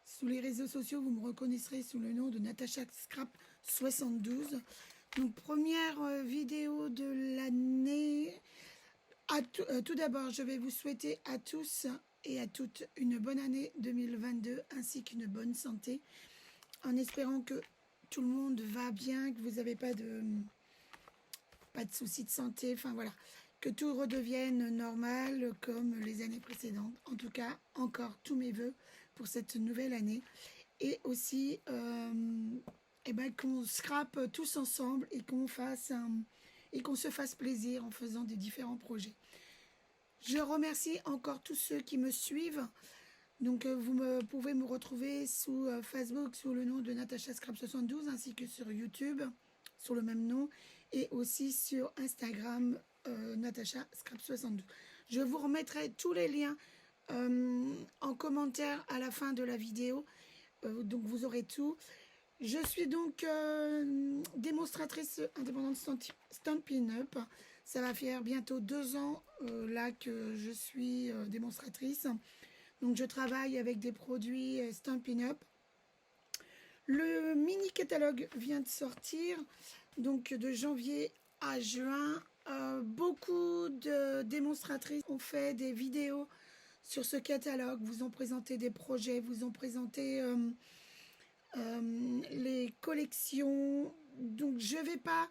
sous les réseaux sociaux, vous me reconnaîtrez sous le nom de Natacha Scrap 72. Donc, première vidéo de l'année. Tout d'abord, je vais vous souhaiter à tous et à toutes une bonne année 2022 ainsi qu'une bonne santé, en espérant que tout le monde va bien, que vous n'avez pas de soucis de santé, enfin voilà, que tout redevienne normal comme les années précédentes. En tout cas, encore tous mes voeux pour cette nouvelle année. Et aussi, qu'on scrape tous ensemble et qu'on se fasse plaisir en faisant des différents projets. Je remercie encore tous ceux qui me suivent. Donc, pouvez me retrouver sous Facebook sous le nom de Natacha Scrap 72 ainsi que sur YouTube sur le même nom et aussi sur Instagram Natacha Scrap 72. Je vous remettrai tous les liens en commentaire à la fin de la vidéo. Donc, vous aurez tout. Je suis donc démonstratrice indépendante Stampin' Up. Ça va faire bientôt 2 ans là que je suis démonstratrice. Donc, je travaille avec des produits Stampin' Up. Le mini catalogue vient de sortir, donc de janvier à juin. Beaucoup de démonstratrices ont fait des vidéos sur ce catalogue, vous ont présenté des projets, vous ont présenté les collections. Donc je vais pas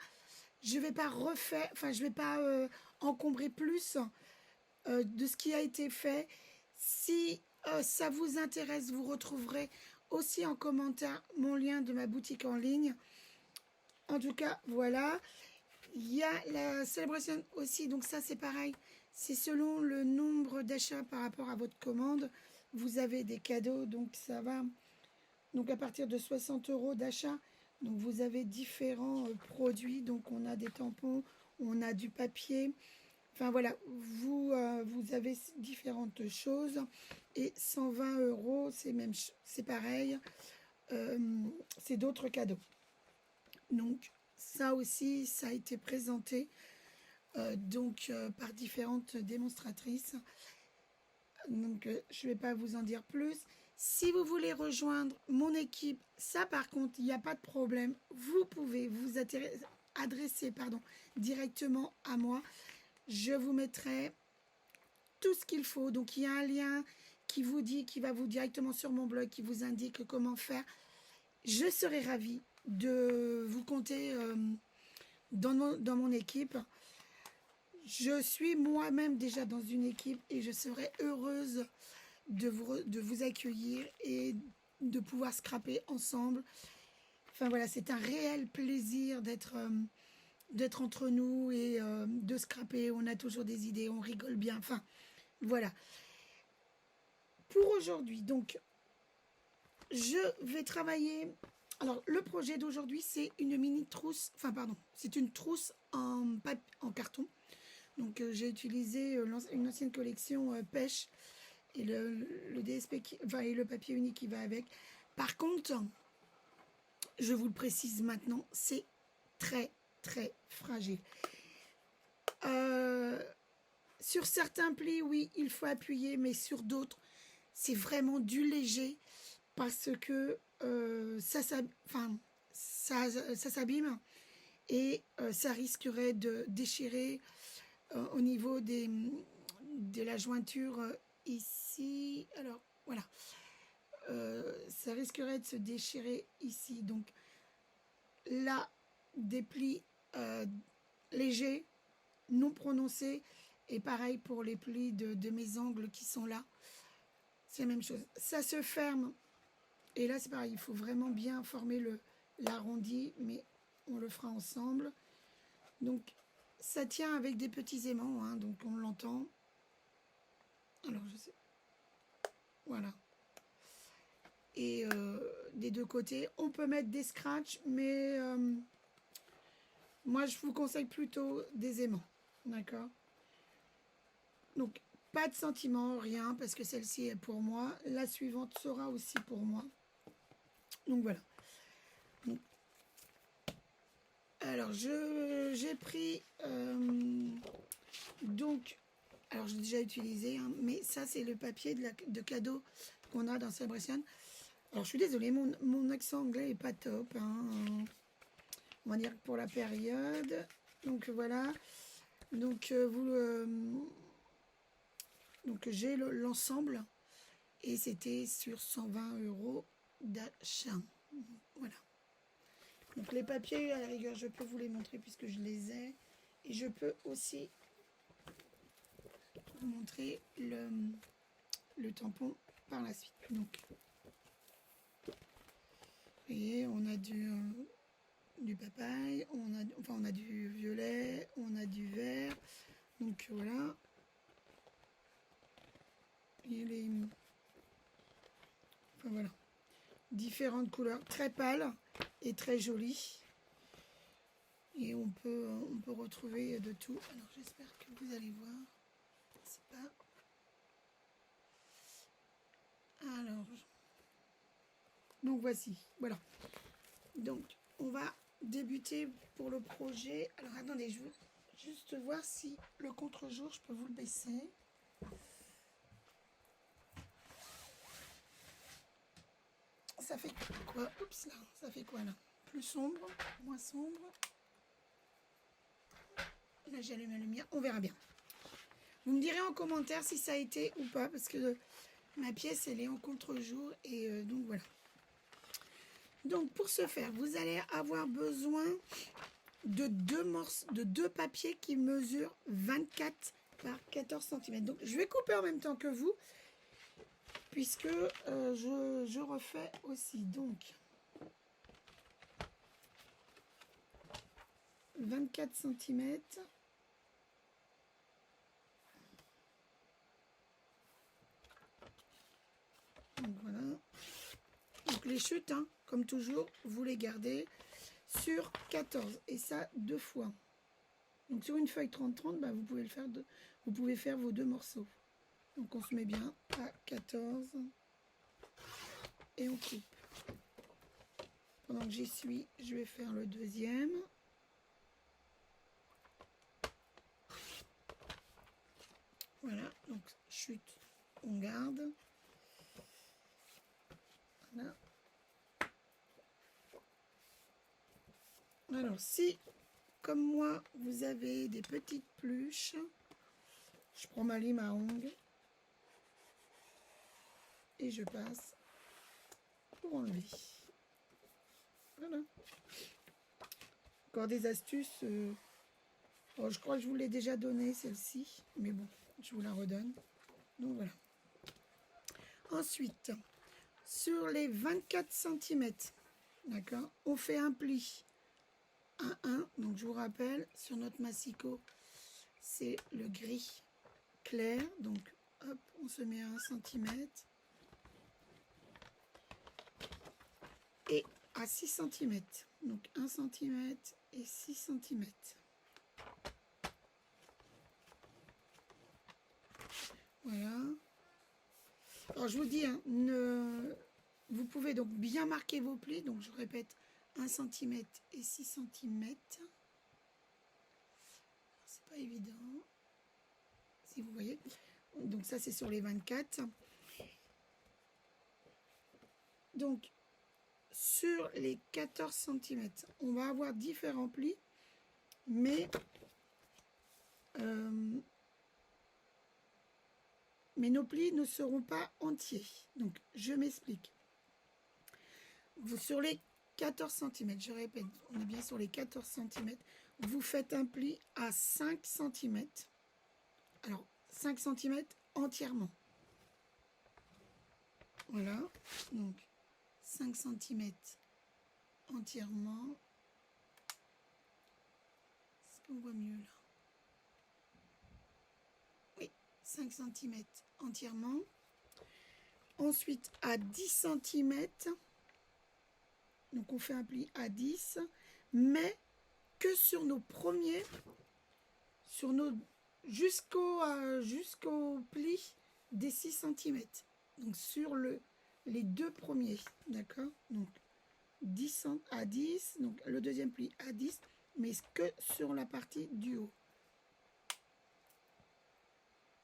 refaire, enfin je vais pas encombrer plus de ce qui a été fait. Si ça vous intéresse, vous retrouverez aussi en commentaire mon lien de ma boutique en ligne. En tout cas, voilà. Il y a la célébration aussi, donc ça c'est pareil. C'est selon le nombre d'achats par rapport à votre commande. Vous avez des cadeaux, donc ça va. Donc à partir de 60 € d'achat, donc vous avez différents produits. Donc on a des tampons, on a du papier. Enfin voilà, vous avez différentes choses. Et 120 €, c'est pareil. C'est d'autres cadeaux. Donc ça aussi, ça a été présenté par différentes démonstratrices. Donc je ne vais pas vous en dire plus. Si vous voulez rejoindre mon équipe, ça par contre, il n'y a pas de problème. Vous pouvez vous adresser directement à moi. Je vous mettrai tout ce qu'il faut. Donc, il y a un lien qui va vous directement sur mon blog, qui vous indique comment faire. Je serai ravie de vous compter dans mon équipe. Je suis moi-même déjà dans une équipe et je serai heureuse de vous accueillir et de pouvoir scraper ensemble. Enfin, voilà, c'est un réel plaisir d'être entre nous et de scraper. On a toujours des idées, on rigole bien. Enfin, voilà. Pour aujourd'hui, donc, je vais travailler. Alors, le projet d'aujourd'hui, c'est une mini trousse. Enfin, pardon, c'est une trousse en carton. Donc, j'ai utilisé une ancienne collection pêche et le DSP, et le papier unique qui va avec. Par contre, je vous le précise maintenant, c'est très, très fragile. Sur certains plis, oui, il faut appuyer, mais sur d'autres, c'est vraiment du léger parce que ça s'abîme et ça risquerait de déchirer au niveau de la jointure ici. Alors, voilà. Ça risquerait de se déchirer ici. Donc, là, des plis légers, non prononcés. Et pareil pour les plis de mes angles qui sont là. C'est la même chose. Ça se ferme. Et là, c'est pareil. Il faut vraiment bien former l'arrondi. Mais on le fera ensemble. Donc, ça tient avec des petits aimants. Hein, donc, on l'entend. Alors, je sais. Voilà. Et des deux côtés. On peut mettre des scratchs. Mais moi, je vous conseille plutôt des aimants. D'accord ? Donc, pas de sentiment, rien, parce que celle-ci est pour moi. La suivante sera aussi pour moi. Donc, voilà. Donc, alors, j'ai pris... alors, j'ai déjà utilisé, hein, mais ça, c'est le papier de cadeau qu'on a dans Celebration. Alors, je suis désolée, mon accent anglais est pas top, hein. On va dire pour la période. Donc, voilà. Donc, donc j'ai l'ensemble. Et c'était sur 120 € d'achat. Voilà. Donc, les papiers, à la rigueur, je peux vous les montrer puisque je les ai. Et je peux aussi vous montrer le tampon par la suite. Donc, vous voyez, on a du papaye, on a du violet, on a du vert. Donc voilà. Et voilà. Différentes couleurs, très pâles et très jolies. Et on peut retrouver de tout. Alors j'espère que vous allez voir. C'est pas. Alors. Donc voici. Voilà. Donc on va débuter pour le projet. Alors attendez, je veux juste voir si le contre-jour, je peux vous le baisser. Ça fait quoi? Oups là, ça fait quoi là? Plus sombre, moins sombre. Là j'allume la lumière, on verra bien. Vous me direz en commentaire si ça a été ou pas, parce que ma pièce elle est en contre-jour et donc voilà. Donc pour ce faire, vous allez avoir besoin de deux papiers qui mesurent 24 par 14 cm. Donc je vais couper en même temps que vous, puisque je refais aussi. Donc 24 cm. Donc voilà. Donc les chutes, hein, comme toujours, vous les gardez sur 14. Et ça, 2 fois. Donc sur une feuille 30-30, bah, vous pouvez le faire vous pouvez faire vos 2 morceaux. Donc on se met bien à 14. Et on coupe. Pendant que j'y suis, je vais faire le deuxième. Voilà, donc chute, on garde. Voilà. Alors si, comme moi, vous avez des petites pluches, je prends ma lime à ongles et je passe pour enlever. Voilà. Encore des astuces. Oh, je crois que je vous l'ai déjà donné celle-ci, mais bon, je vous la redonne. Donc voilà. Ensuite, sur les 24 cm, d'accord, on fait un pli 1-1. Donc je vous rappelle, sur notre massicot, c'est le gris clair. Donc hop, on se met à 1 cm. Et à 6 cm. Donc 1 cm et 6 cm. Voilà. Alors je vous dis, hein, vous pouvez donc bien marquer vos plis. Donc je répète, 1 cm et 6 cm. C'est pas évident. Si vous voyez. Donc ça c'est sur les 24. Donc sur les 14 cm, on va avoir différents plis. Mais nos plis ne seront pas entiers. Donc, je m'explique. Sur les 14 cm, je répète, on est bien sur les 14 cm, vous faites un pli à 5 cm. Alors, 5 cm entièrement. Voilà. Donc, 5 cm entièrement. Est-ce qu'on voit mieux là? 5 cm entièrement. Ensuite, à 10 cm, donc on fait un pli à 10, mais que sur nos premiers, jusqu'au pli des 6 cm. Donc sur les deux premiers, d'accord? Donc 10 à 10, donc le deuxième pli à 10, mais que sur la partie du haut.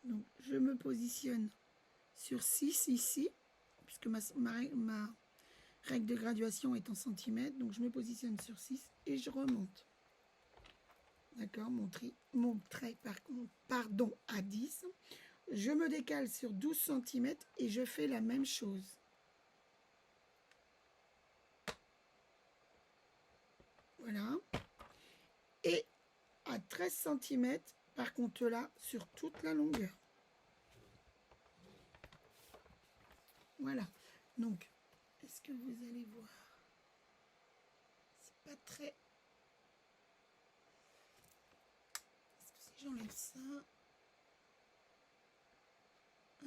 Donc, je me positionne sur 6 ici. puisque ma règle de graduation est en centimètres, donc je me positionne sur 6 et je remonte. D'accord, mon trait pardon, à 10. Je me décale sur 12 cm et je fais la même chose. Voilà. Et à 13 cm, par contre là, sur toute la longueur. Voilà. Donc, est-ce que vous allez voir? C'est pas très... Est-ce que si j'enlève ça...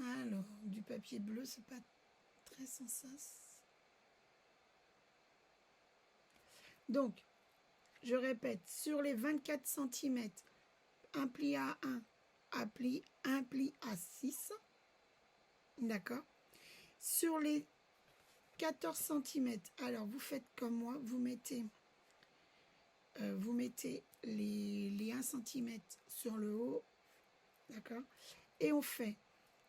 Alors, du papier bleu, c'est pas très sans sens. Donc, je répète, sur les 24 cm, un pli à 1, un pli à 6. D'accord? Sur les 14 cm, alors vous faites comme moi, vous mettez les 1 cm sur le haut. D'accord? Et on fait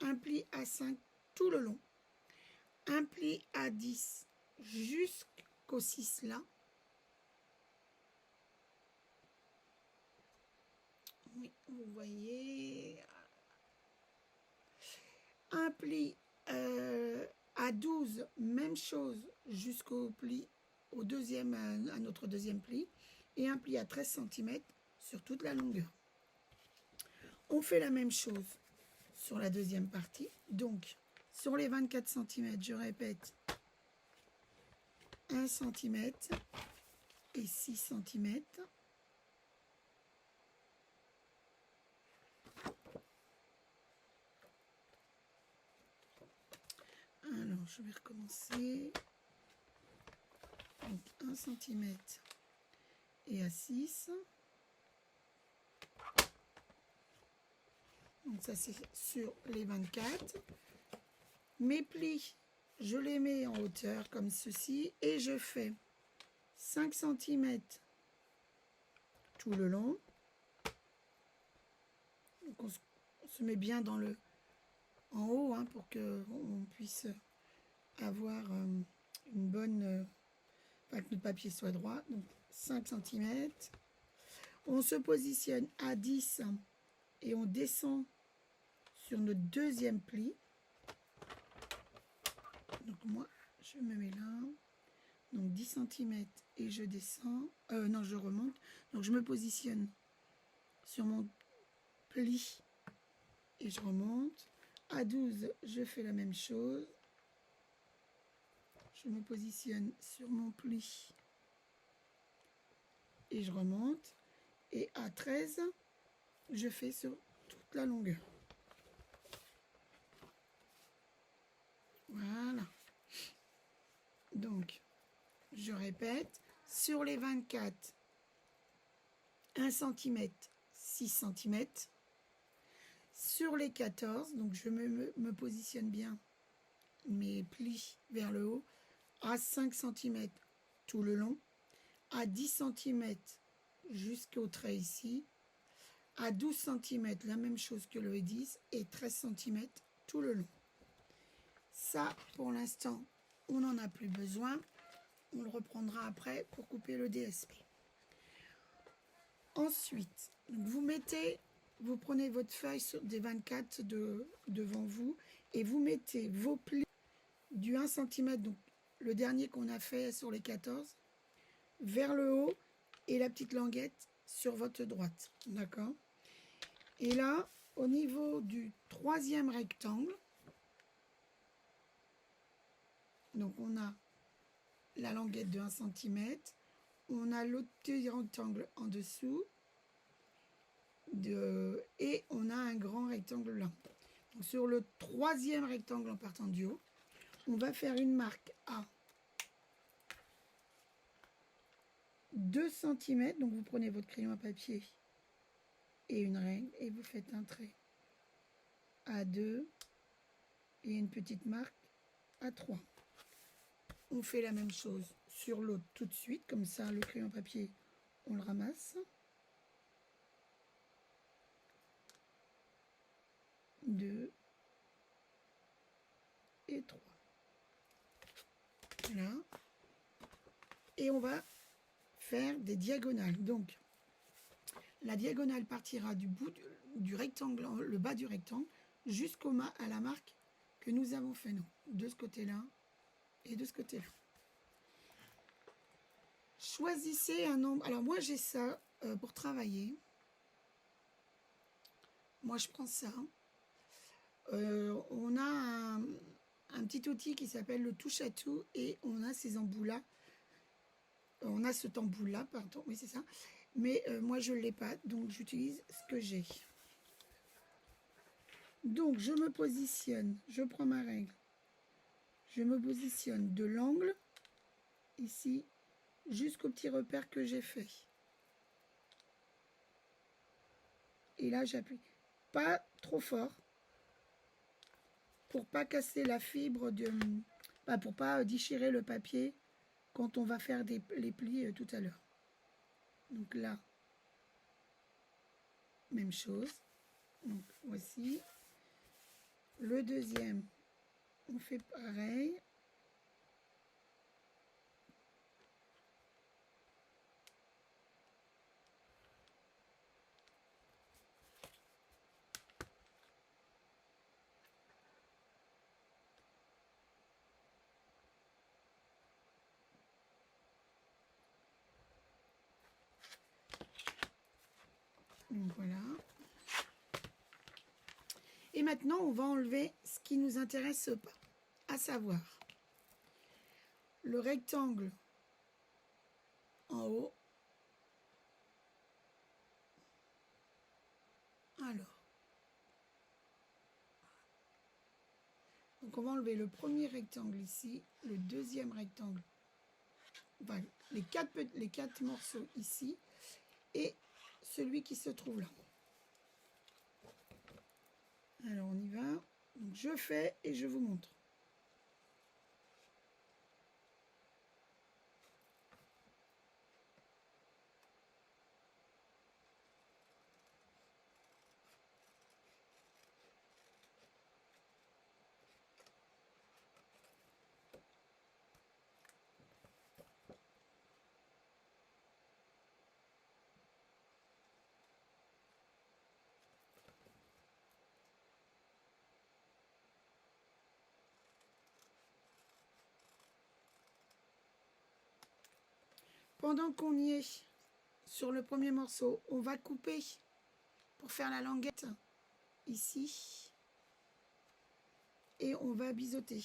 un pli à 5 tout le long, un pli à 10 jusqu'au 6 là. Oui, vous voyez. Un pli à 12, même chose jusqu'au pli, au deuxième, à notre deuxième pli. Et un pli à 13 cm sur toute la longueur. On fait la même chose sur la deuxième partie. Donc, sur les 24 cm, je répète 1 cm et 6 cm. Alors, je vais recommencer. Donc, 1 cm et à 6. Donc, ça, c'est sur les 24. Mes plis, je les mets en hauteur comme ceci et je fais 5 cm tout le long. Donc, on se met bien dans le en haut hein, pour qu'on puisse avoir une bonne... enfin, que le papier soit droit. Donc, 5 cm. On se positionne à 10 et on descend sur notre deuxième pli. Donc, moi, je me mets là. Donc, 10 cm et je descends. Non, je remonte. Donc, je me positionne sur mon pli et je remonte. À 12, je fais la même chose. Je me positionne sur mon pli et je remonte. Et à 13, je fais sur toute la longueur. Voilà. Donc, je répète, sur les 24, 1 cm, 6 cm. Sur les 14, donc je me positionne bien mes plis vers le haut, à 5 cm tout le long, à 10 cm jusqu'au trait ici, à 12 cm la même chose que le 10 et 13 cm tout le long. Ça, pour l'instant, on n'en a plus besoin. On le reprendra après pour couper le DSP. Ensuite, vous prenez votre feuille des 24 devant vous et vous mettez vos plis du 1 cm, donc le dernier qu'on a fait sur les 14, vers le haut et la petite languette sur votre droite. D'accord? Et là, au niveau du troisième rectangle, donc on a la languette de 1 cm, on a l'autre petit rectangle en dessous et on a un grand rectangle là. Donc sur le troisième rectangle en partant du haut, on va faire une marque à 2 cm. Donc vous prenez votre crayon à papier et une règle et vous faites un trait à 2 et une petite marque à 3. On fait la même chose sur l'autre tout de suite, comme ça le crayon à papier, on le ramasse. 2 et 3. Voilà. Et on va faire des diagonales. Donc, la diagonale partira du bout du rectangle, le bas du rectangle, à la marque que nous avons fait, nous, de ce côté-là et de ce côté-là. Choisissez un nombre. Alors, moi, j'ai ça pour travailler. Moi, je prends ça. On a un petit outil qui s'appelle le touche à tout et on a ces embouts-là. On a ce tambour-là, pardon, oui, c'est ça. Mais moi, je ne l'ai pas, donc j'utilise ce que j'ai. Donc, je me positionne, je prends ma règle. Je me positionne de l'angle, ici, jusqu'au petit repère que j'ai fait. Et là, j'appuie. Pas trop fort, pour pas casser la fibre, pour pas déchirer le papier quand on va faire les plis tout à l'heure. Donc là, même chose. Donc voici. Le deuxième, on fait pareil. Donc voilà. Et maintenant, on va enlever ce qui ne nous intéresse pas, à savoir le rectangle en haut. Alors, donc on va enlever le premier rectangle ici, le deuxième rectangle, enfin, les quatre morceaux ici, et celui qui se trouve là. Alors on y va. Donc, je fais et je vous montre. Pendant qu'on y est sur le premier morceau, on va couper pour faire la languette ici et on va biseauter.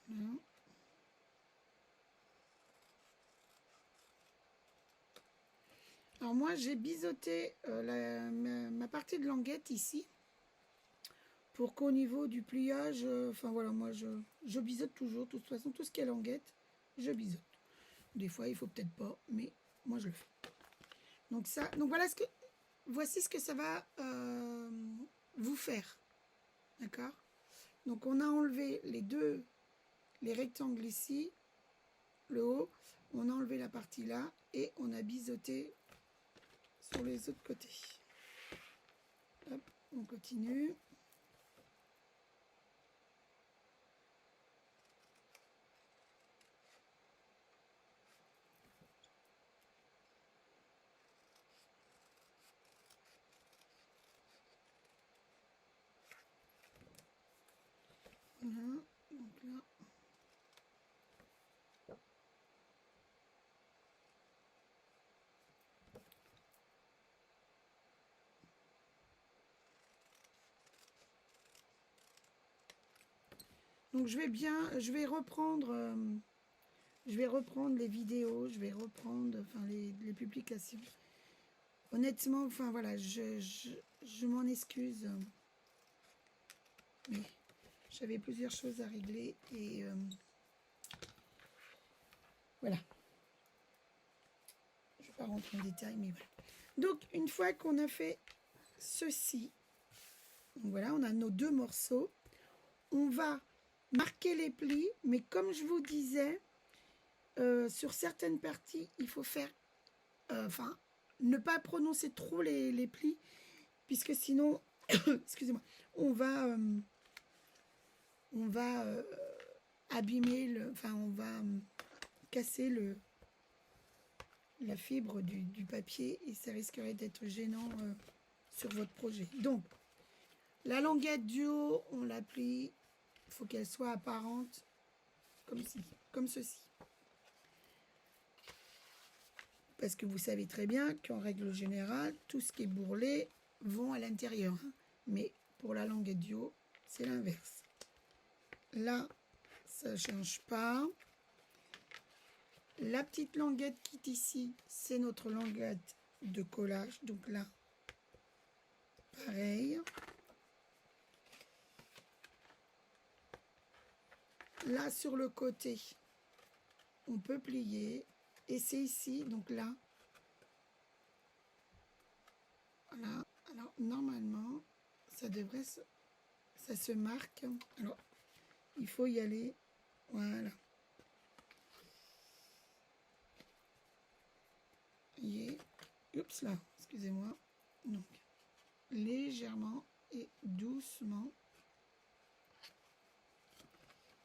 Voilà. Alors moi j'ai biseauté ma partie de languette ici pour qu'au niveau du pliage, enfin voilà, moi je biseaute toujours, de toute façon tout ce qui est languette, je biseaute. Des fois il faut peut-être pas, mais moi je le fais. Donc ça, donc voilà voici ce que ça va vous faire, d'accord? Donc on a enlevé les rectangles ici, le haut, on a enlevé la partie là et on a biseauté sur les autres côtés. Hop, on continue. Voilà, donc là. Donc je vais reprendre les vidéos, je vais reprendre enfin, les publications. Honnêtement, enfin voilà, je m'en excuse. Mais j'avais plusieurs choses à régler et voilà. Je ne vais pas rentrer en détail, mais voilà. Donc une fois qu'on a fait ceci, donc voilà, on a nos deux morceaux. On va marquer les plis, mais comme je vous disais, sur certaines parties, il faut faire, enfin, ne pas prononcer trop les plis, puisque sinon, excusez-moi, on va abîmer, enfin, on va casser la fibre du papier et ça risquerait d'être gênant sur votre projet. Donc, la languette du haut, on la plie, il faut qu'elle soit apparente comme ceci. Parce que vous savez très bien qu'en règle générale, tout ce qui est bourrelet vont à l'intérieur. Hein. Mais pour la languette du haut, c'est l'inverse. Là, ça ne change pas. La petite languette qui est ici, c'est notre languette de collage. Donc là, pareil. Là, sur le côté, on peut plier. Et c'est ici, donc là. Voilà. Alors, normalement, ça se marque. Alors, il faut y aller. Voilà. Oups là, excusez-moi. Donc, légèrement et doucement.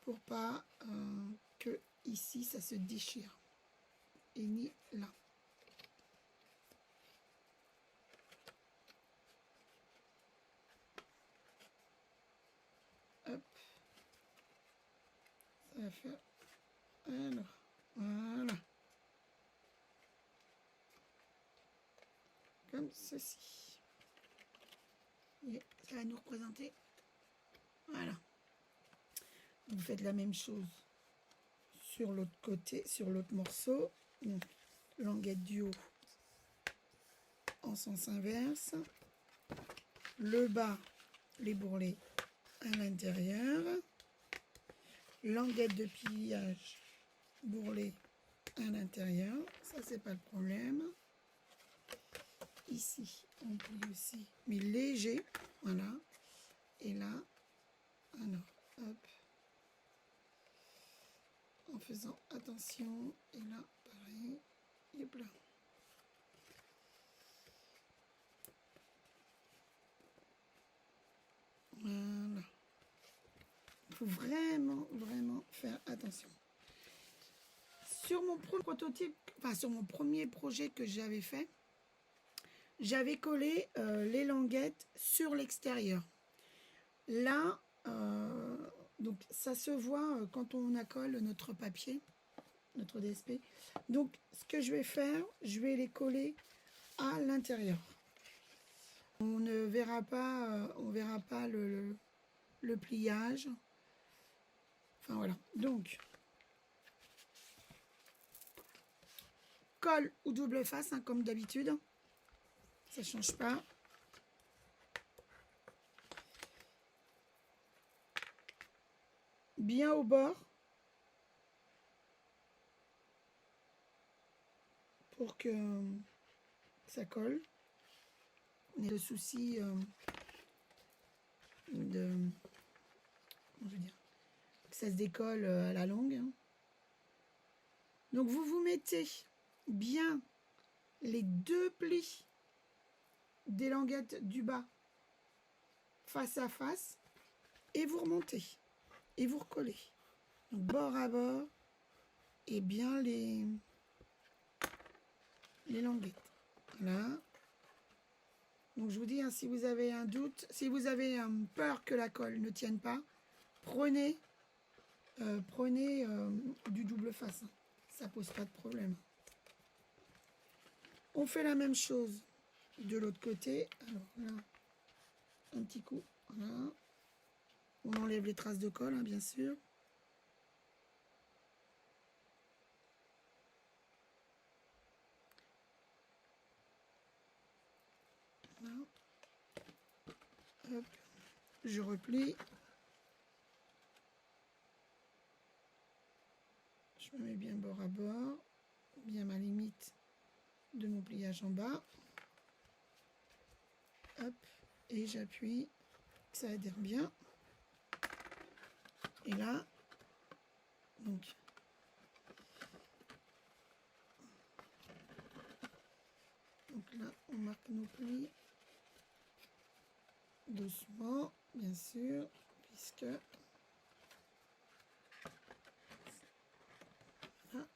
Pour pas que ici, ça se déchire. Et ni là. Hop. Ça va faire... Alors, voilà. Comme ceci. Et ça va nous représenter. Voilà. Vous faites la même chose sur l'autre côté, sur l'autre morceau. Donc, languette du haut en sens inverse. Le bas, les bourrelets à l'intérieur. Languette de pliage, bourrelet à l'intérieur. Ça, c'est pas le problème. Ici, on plie aussi, mais léger. Voilà. Et là, alors, hop. En faisant attention. Et là, pareil. Hop là. Voilà. Il faut vraiment, vraiment faire attention. Sur mon premier prototype, enfin sur mon premier projet que j'avais fait, j'avais collé les languettes sur l'extérieur. Là, donc ça se voit quand on accole notre papier, notre DSP. Donc ce que je vais faire, je vais les coller à l'intérieur. On ne verra pas le pliage. Enfin voilà. Donc colle ou double face, hein, comme d'habitude. Ça ne change pas. Bien au bord. Pour que ça colle. On a le souci de... Comment je veux dire, que ça se décolle à la longue. Hein. Donc vous mettez bien les deux plis des languettes du bas face à face et vous remontez et vous recollez. Donc bord à bord et bien les languettes. Voilà. Donc je vous dis, hein, si vous avez un doute, si vous avez peur que la colle ne tienne pas, prenez du double face. Hein. Ça pose pas de problème. On fait la même chose de l'autre côté. Alors là, un petit coup. Voilà. On enlève les traces de colle, hein, bien sûr. Voilà. Hop. Je replie. Je me mets bien bord à bord, bien ma limite de mon pliage en bas. Hop. Et j'appuie. Ça adhère bien. Et là, donc, là, on marque nos plis. Doucement, bien sûr, puisque... Voilà.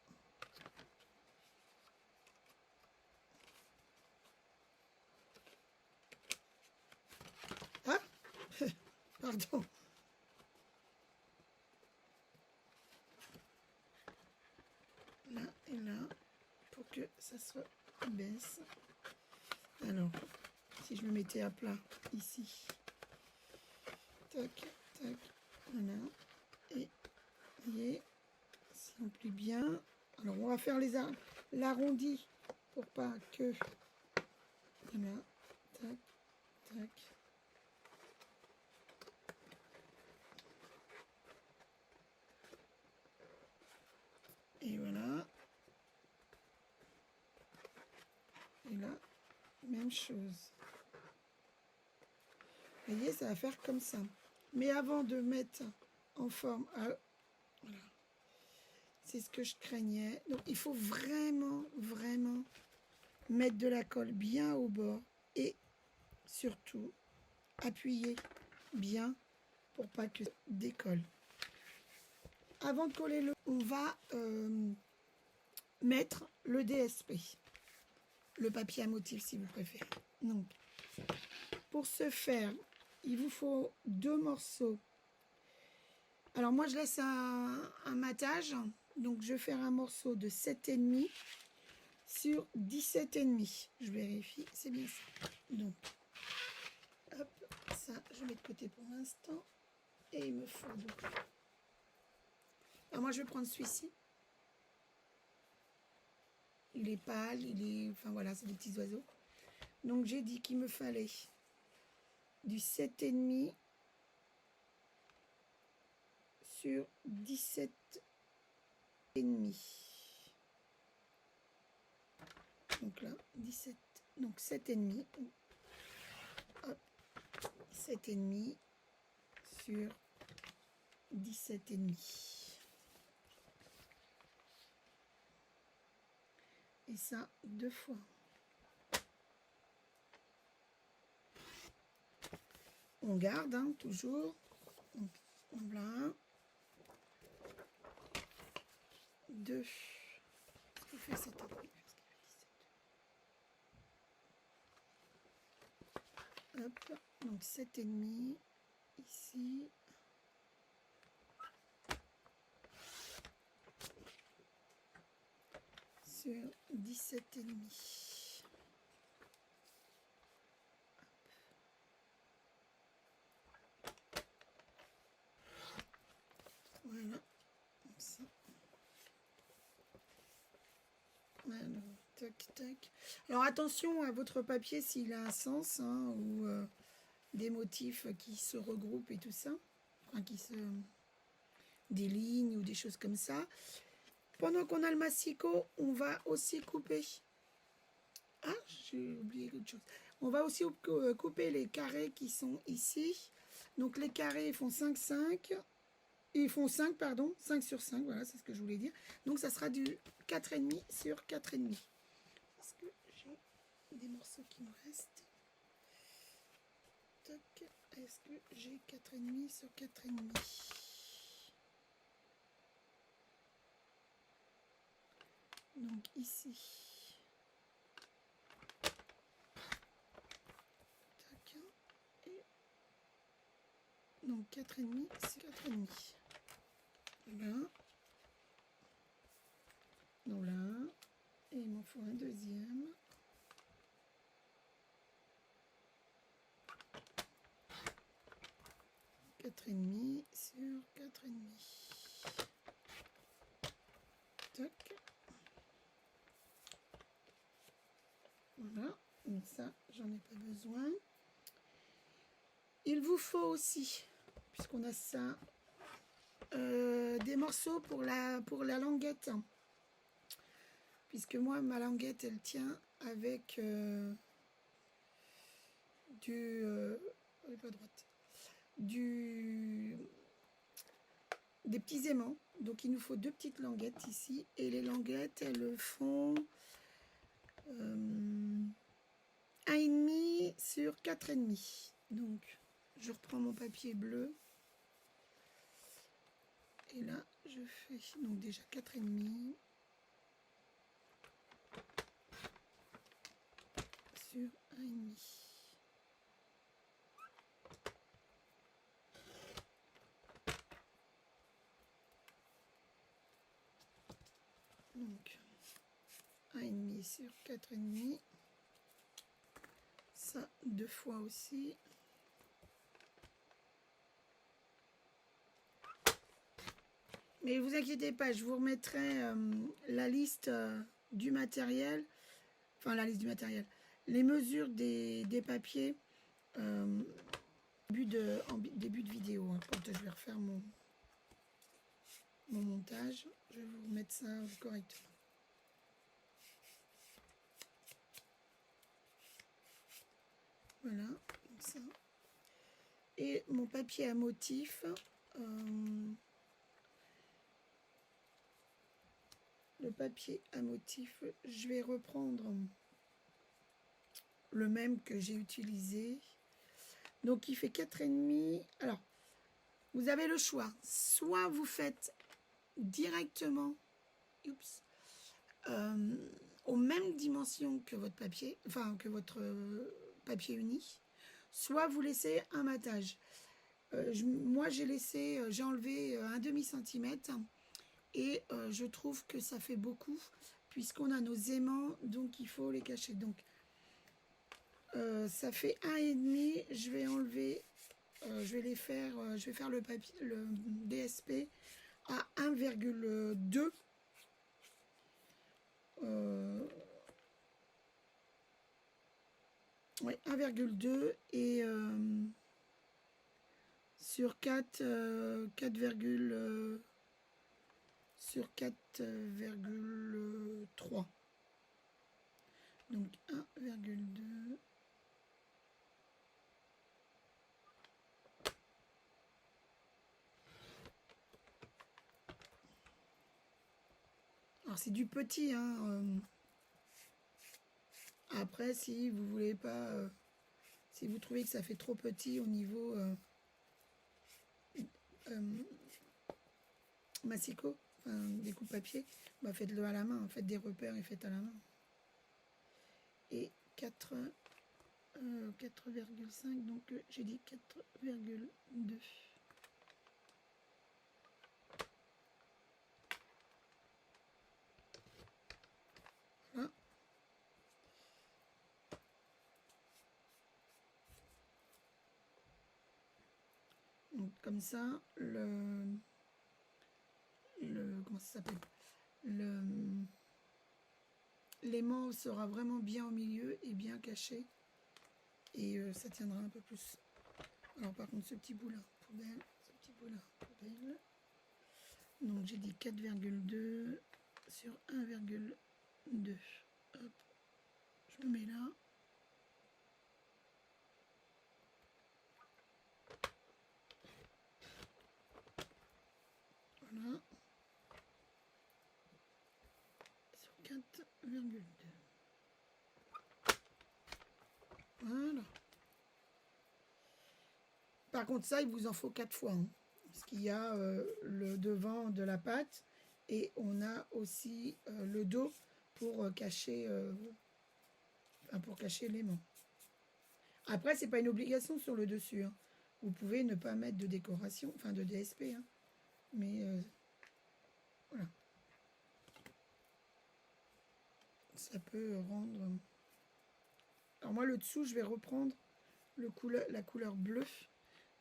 Ah pardon. Là et là, pour que ça se baisse. Alors, si je le mettais à plat ici, tac, tac, voilà, et voyez, si on plie bien. Alors, on va faire l'arrondi pour pas que, voilà, tac, tac. Et voilà. Et là, même chose. Vous voyez, ça va faire comme ça. Mais avant de mettre en forme, voilà. C'est ce que je craignais. Donc, il faut vraiment, vraiment mettre de la colle bien au bord et surtout appuyer bien pour pas que ça décolle. Avant de coller on va mettre le DSP, le papier à motif si vous préférez. Donc, pour ce faire, il vous faut 2 morceaux. Alors moi, je laisse un matage. Donc, je vais faire un morceau de 7,5 sur 17,5. Je vérifie, c'est bien ça. Donc, hop, ça, je mets de côté pour l'instant. Et il me faut donc. Alors moi, je vais prendre celui-ci. Il est pâle, enfin voilà, c'est des petits oiseaux. Donc, j'ai dit qu'il me fallait du 7,5 sur 17,5. Donc là, 17, donc 7,5. Hop, 7,5 sur 17,5. Et ça, 2 fois. On garde, hein, toujours. Donc, voilà. 2. Qu'est-ce qu'il fait cette année? Hop, donc 7,5 ici. Sur 17,5. Voilà, comme ça. Alors, tac, tac. Alors, attention à votre papier s'il a un sens, hein, ou des motifs qui se regroupent et tout ça. Enfin, des lignes ou des choses comme ça. Pendant qu'on a le massicot, on va aussi couper. Ah, j'ai oublié quelque chose. On va aussi couper les carrés qui sont ici. Donc, les carrés font 5, 5. Ils font 5, pardon, 5 sur 5, voilà, c'est ce que je voulais dire. Donc, ça sera du 4,5 sur 4,5. Est-ce que j'ai des morceaux qui me restent? Tac, est-ce que j'ai 4,5 sur 4,5? Donc, ici. Tac, et donc 4,5, c'est 4,5. Là. Donc là. Et il m'en faut un deuxième. Quatre et demi sur 4,5. Tac. Voilà. Donc ça, j'en ai pas besoin. Il vous faut aussi, puisqu'on a ça, des morceaux pour la languette. Puisque moi, ma languette, elle tient avec pas droite, des petits aimants. Donc, il nous faut 2 petites languettes ici. Et les languettes, elles font 1,5 sur 4,5. Donc, je reprends mon papier bleu. Et là, je fais donc déjà 4,5 sur 1,5. Donc, 1,5 sur 4,5. Ça, 2 fois aussi. Mais vous inquiétez pas, je vous remettrai la liste du matériel. Enfin, la liste du matériel. Les mesures des papiers en début de vidéo. Hein, quand je vais refaire mon montage, je vais vous remettre ça correctement. Voilà, comme ça. Et mon papier à motif. Le papier à motif, je vais reprendre le même que j'ai utilisé. Donc, il fait 4,5. Alors, vous avez le choix. Soit vous faites directement aux mêmes dimensions que votre papier, enfin, que votre papier uni, soit vous laissez un matage. Moi, j'ai enlevé un demi-centimètre et je trouve que ça fait beaucoup puisqu'on a nos aimants, donc il faut les cacher. Donc, ça fait 1,5. Je vais enlever, je vais faire le papier, le DSP à 1,2. Ouais, 1,2 et sur 4, 4, sur 4,3. Donc 1,2. Alors c'est du petit, hein. Après, si vous voulez pas, si vous trouvez que ça fait trop petit au niveau massicot, enfin, des coups de papier, bah faites-le à la main, faites des repères et faites à la main. Et 4,5, donc j'ai dit 4,2. Voilà. Donc comme ça, comment ça s'appelle, l'aimant sera vraiment bien au milieu et bien caché et ça tiendra un peu plus. Alors par contre ce petit bout là, poubelle, ce petit bout là, poubelle. Donc j'ai dit 4,2 sur 1,2. Hop, je le mets là. Voilà. Sur 4,2. Voilà. Par contre, ça, il vous en faut 4 fois. Hein, parce qu'il y a le devant de la pâte et on a aussi le dos pour cacher l'aimant. Après, c'est pas une obligation sur le dessus. Hein. Vous pouvez ne pas mettre de décoration, enfin de DSP. Hein. Mais voilà. Ça peut rendre... Alors moi, le dessous, je vais reprendre la couleur bleue.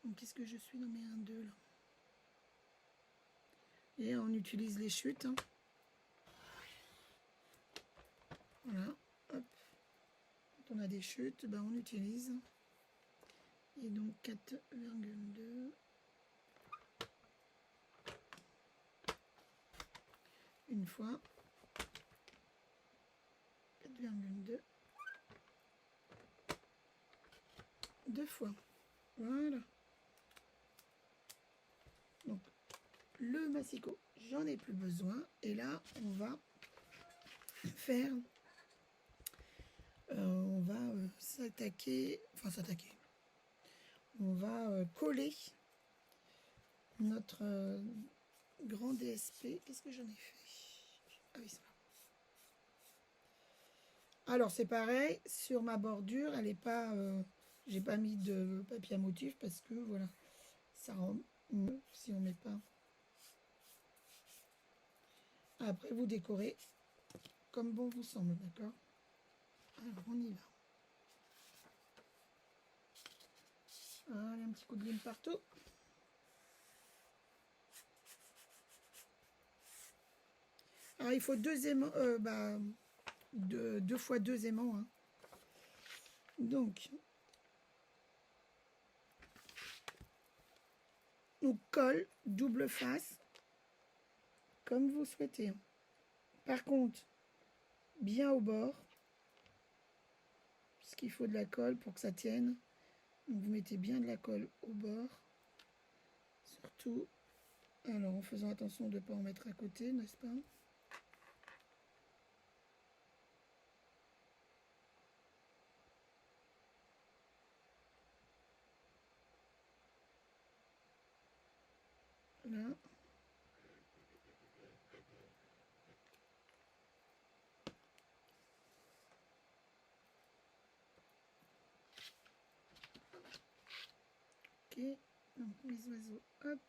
Donc, qu'est-ce que je suis dans mes 1,2 là? Et on utilise les chutes. Hein. Voilà. Hop. Quand on a des chutes, ben, on utilise. Et donc 4,2. Une fois. 4,2. 2 fois. Voilà. Donc, le massicot, j'en ai plus besoin. Et là, on va faire on va s'attaquer, on va coller notre grand DSP. Qu'est-ce que j'en ai fait? Ah oui, c'est là. Alors c'est pareil, sur ma bordure, elle est pas, j'ai pas mis de papier à motif parce que voilà, ça rend mieux si on met pas. Après vous décorez comme bon vous semble, d'accord? Alors on y va. Allez, un petit coup de lime partout. Alors il faut deux aimants, deux fois deux aimants. Hein. Donc on colle double face comme vous souhaitez. Par contre, bien au bord, parce qu'il faut de la colle pour que ça tienne. Donc vous mettez bien de la colle au bord, surtout, alors en faisant attention de ne pas en mettre à côté, n'est-ce pas? Là. Ok, donc les oiseaux, hop.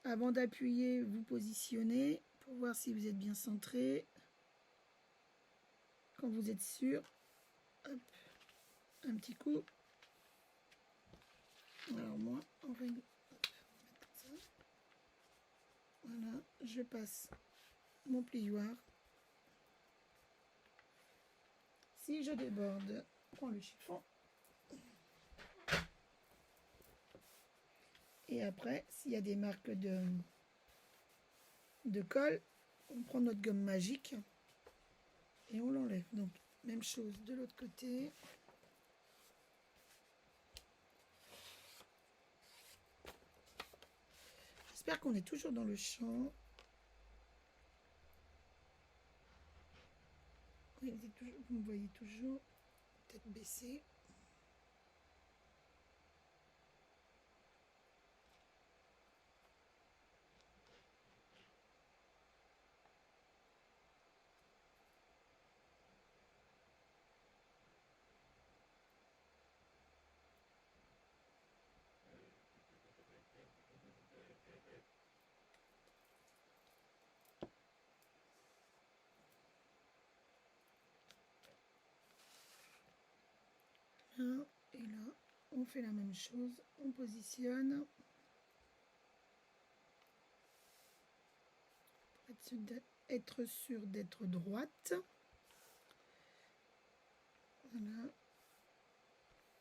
Avant d'appuyer, vous positionnez pour voir si vous êtes bien centré. Quand vous êtes sûr, hop, un petit coup. Alors moi, en règle, hop, on va mettre ça. Voilà, je passe mon plioir. Si je déborde, on prend le chiffon. Et après, s'il y a des marques de colle, on prend notre gomme magique et on l'enlève. Donc, même chose de l'autre côté. J'espère qu'on est toujours dans le champ. Oui, vous me voyez toujours, tête baissée. Là et là, on fait la même chose, on positionne. Pour être sûr d'être droite. Voilà.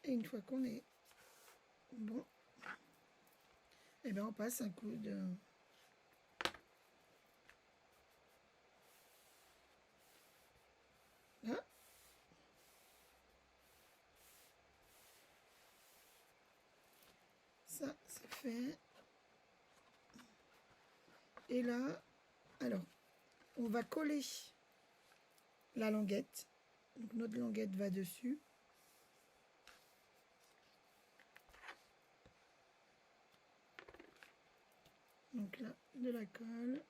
Et une fois qu'on est bon, et bien on passe un coup de... Là. Ça, c'est fait. Et là, alors, on va coller la languette. Donc notre languette va dessus. Donc là, de la colle.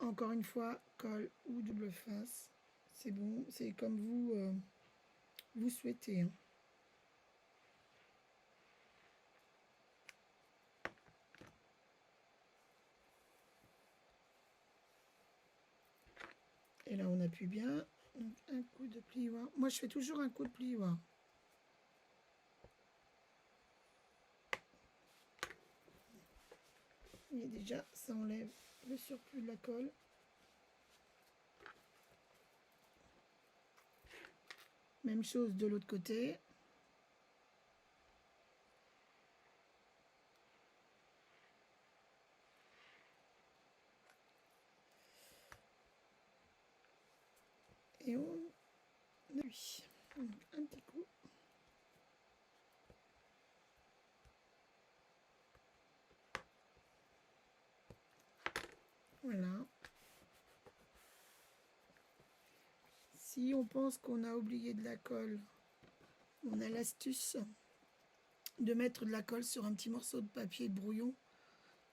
Encore une fois, colle ou double face. C'est bon, c'est comme vous souhaitez. Hein. Et là, on appuie bien. Donc, un coup de plioir. Moi, je fais toujours un coup de plioir. Et déjà, ça enlève le surplus de la colle. Même chose de l'autre côté. Et on appuie. Donc, un petit coup. Voilà. Si on pense qu'on a oublié de la colle, on a l'astuce de mettre de la colle sur un petit morceau de papier brouillon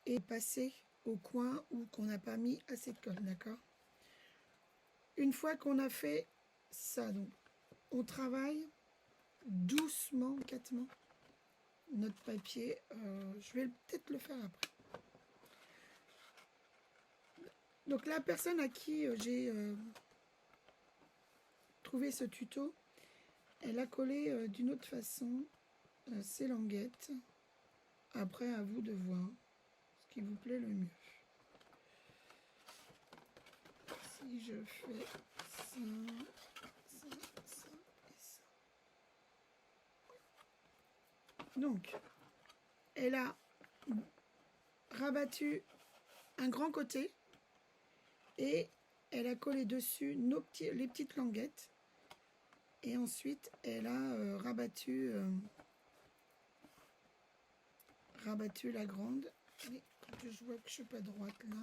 et passer au coin où qu'on n'a pas mis assez de colle, d'accord? Une fois qu'on a fait ça, donc, on travaille doucement, quatement, notre papier. Je vais peut-être le faire après. Donc la personne à qui j'ai trouvé ce tuto, elle a collé d'une autre façon ses languettes. Après, à vous de voir ce qui vous plaît le mieux. Si je fais ça, ça, ça et ça. Donc, elle a rabattu un grand côté et elle a collé dessus les petites languettes. Et ensuite, elle a rabattu la grande. Et je vois que je ne suis pas droite là.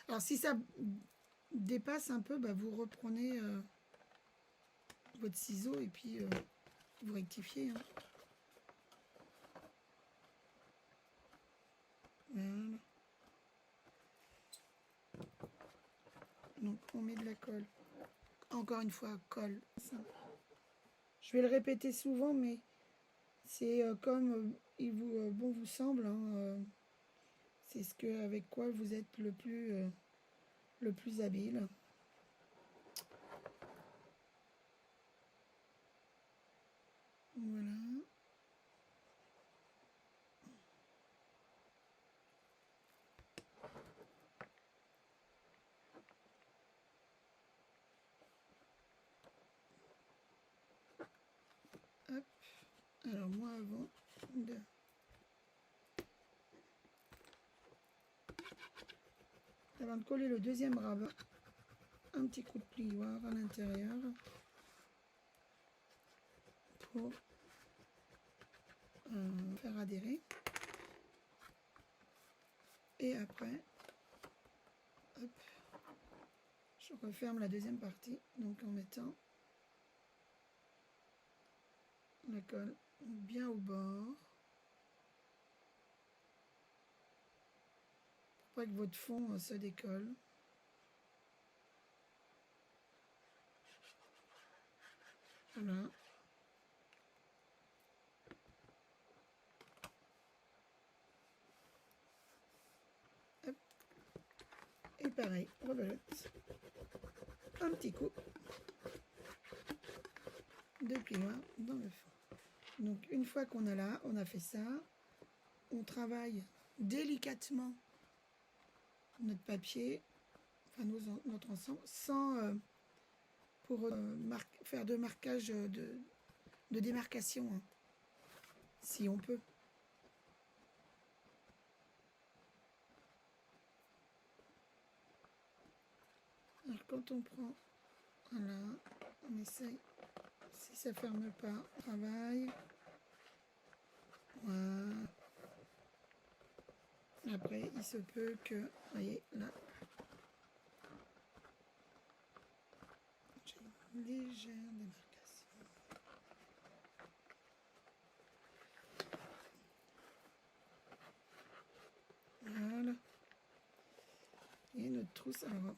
Alors, si ça dépasse un peu, bah, vous reprenez votre ciseau et puis vous rectifiez. Hein. Voilà. Donc, on met de la colle. Encore une fois, colle. Je vais le répéter souvent, mais c'est comme il vous bon vous semble. Hein, c'est ce que avec quoi vous êtes le plus habile. Voilà. Hop. Alors moi avant de coller le deuxième rabat, un petit coup de plioir à l'intérieur pour faire adhérer. Et après, hop, je referme la deuxième partie, donc en mettant la colle bien au bord. Pour pas que votre fond se décolle. Voilà. Hop. Et pareil, rebelote. Un petit coup de plioir dans le fond. Donc une fois qu'on a là, on a fait ça, on travaille délicatement notre papier, enfin notre ensemble, sans faire de marquage de démarcation, hein, si on peut. Alors quand on prend, voilà, on essaye, si ça ferme pas, on travaille. Voilà. Après, il se peut que, vous voyez, là, j'ai une légère démarcation. Voilà. Et notre trousse, alors,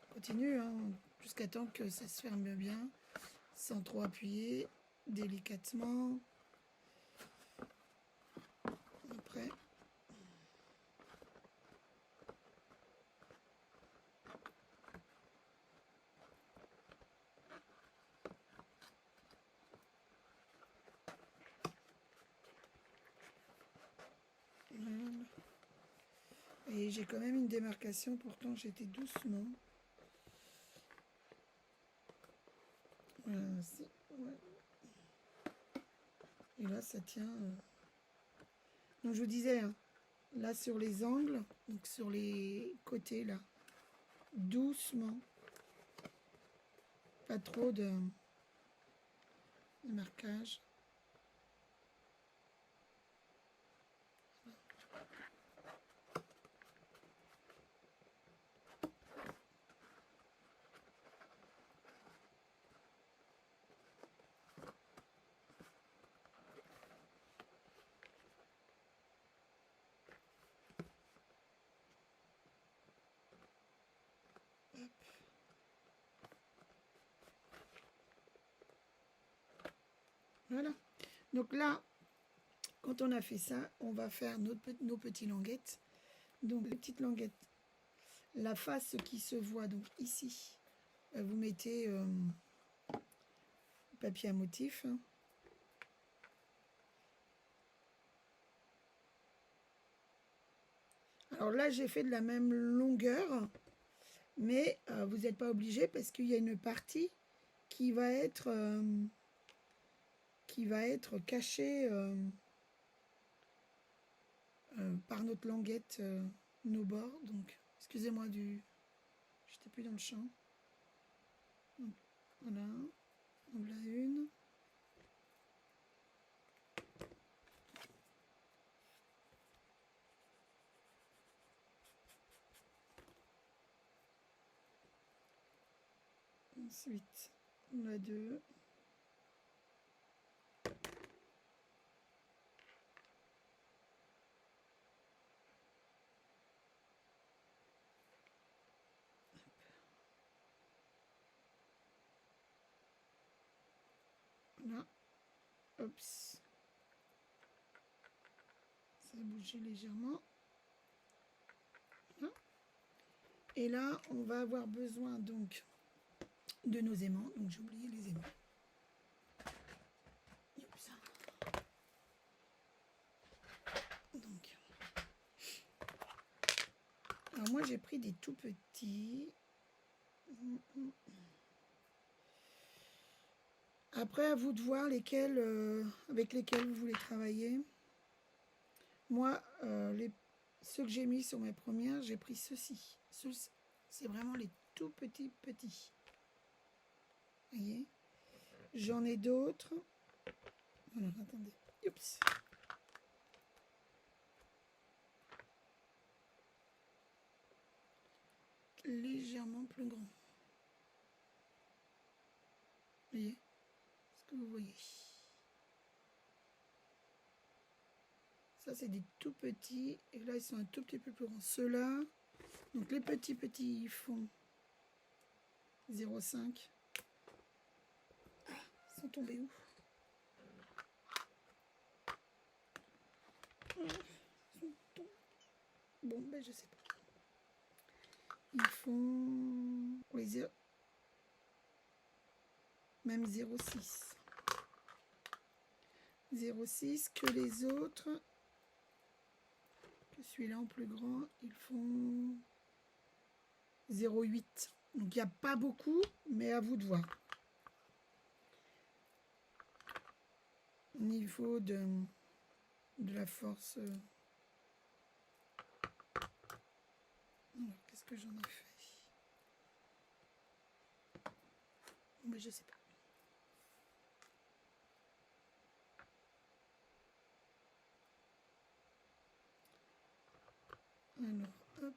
on continue, hein, jusqu'à temps que ça se ferme bien, sans trop appuyer, délicatement. Après, voilà. Et j'ai quand même une démarcation, pourtant j'étais doucement. Voilà, ouais. Et là, ça tient. Donc, je vous disais, hein, là, sur les angles, donc sur les côtés, là, doucement. Pas trop de marquage. Voilà. Donc là, quand on a fait ça, on va faire nos petites languettes. Donc les petites languettes, la face qui se voit donc ici, vous mettez papier à motif. Alors là, j'ai fait de la même longueur, mais vous n'êtes pas obligé parce qu'il y a une partie qui va être cachée par notre languette, nos bords. Donc, excusez-moi j'étais plus dans le champ. Donc, voilà, on l'a une. Ensuite, on a deux. Voilà. Oups. Ça a bougé légèrement. Voilà. Et là, on va avoir besoin donc de nos aimants. Donc j'ai oublié les aimants. Oups. Donc, alors moi j'ai pris des tout petits. Après, à vous de voir lesquels, avec lesquels vous voulez travailler. Moi, ceux que j'ai mis sur mes premières, j'ai pris ceux-ci. C'est vraiment les tout petits. Vous voyez? J'en ai d'autres. Alors, attendez. Oups. Légèrement plus grand. Vous voyez? Est-ce que vous voyez? Ça, c'est des tout petits. Et là, ils sont un tout petit peu plus grands. Ceux-là, donc les petits, ils font 0,5. Ah, ils sont tombés où? Bon, ben je sais pas. Ils font... Oui, même 0,6. 0,6 que les autres, que celui-là en plus grand, ils font 0,8. Donc il n'y a pas beaucoup, mais à vous de voir. Au niveau de la force... Alors, qu'est-ce que j'en ai fait? Mais je sais pas. Alors, hop.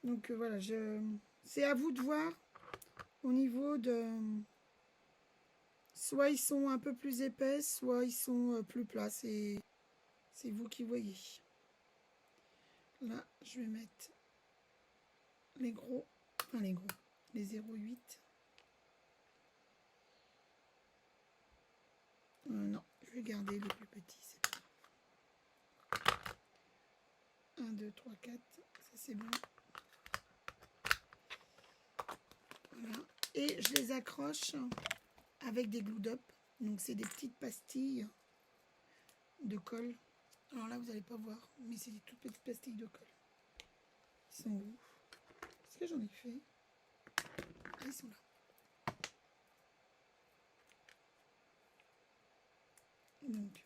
Donc voilà, c'est à vous de voir au niveau de... Soit ils sont un peu plus épais, soit ils sont plus plats. C'est vous qui voyez. Là, je vais mettre les gros, enfin les gros, les 0,8. Non, je vais garder le plus petit. C'est bon. 1, 2, 3, 4. Ça, c'est bon. Voilà. Et je les accroche avec des glue up. Donc, c'est des petites pastilles de colle. Alors là, vous n'allez pas voir, mais c'est des toutes petites pastilles de colle. Ils sont où? Est-ce que j'en ai fait? Ah, ils sont là. Donc,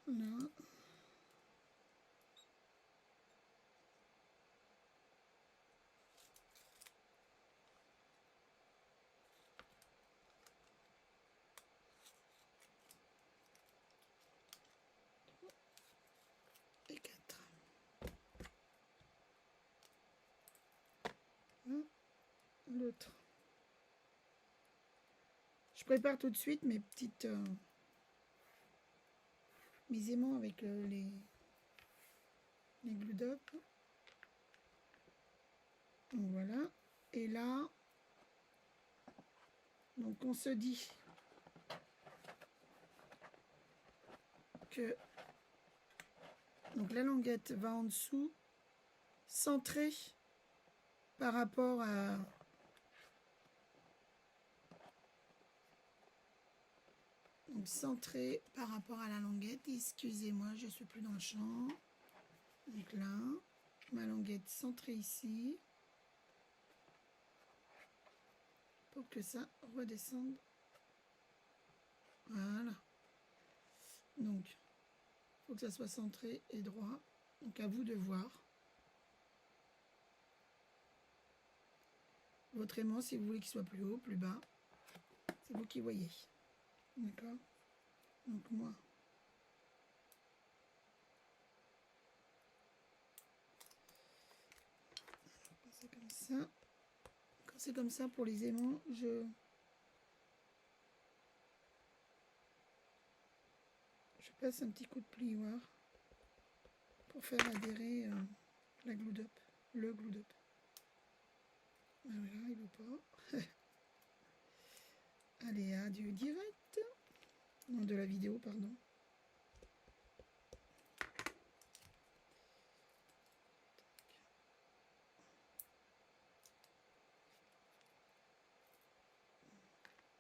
là. l'autre. Je prépare tout de suite mes petites mes aimants avec les glue dope. Donc voilà. Et là, donc on se dit que donc la languette va en dessous, centrée par rapport à donc centrée par rapport à la languette. Excusez-moi, je suis plus dans le champ. Donc là, ma languette centrée ici pour que ça redescende. Voilà. Donc, il faut que ça soit centré et droit. Donc, à vous de voir. Votre aimant, si vous voulez qu'il soit plus haut, plus bas, c'est vous qui voyez. D'accord? Donc, moi, c'est comme ça. Quand c'est comme ça pour les aimants, je passe un petit coup de plioir pour faire adhérer la glue dope, le glue dope. Voilà, il veut pas. Allez, à du direct. Non, de la vidéo, pardon.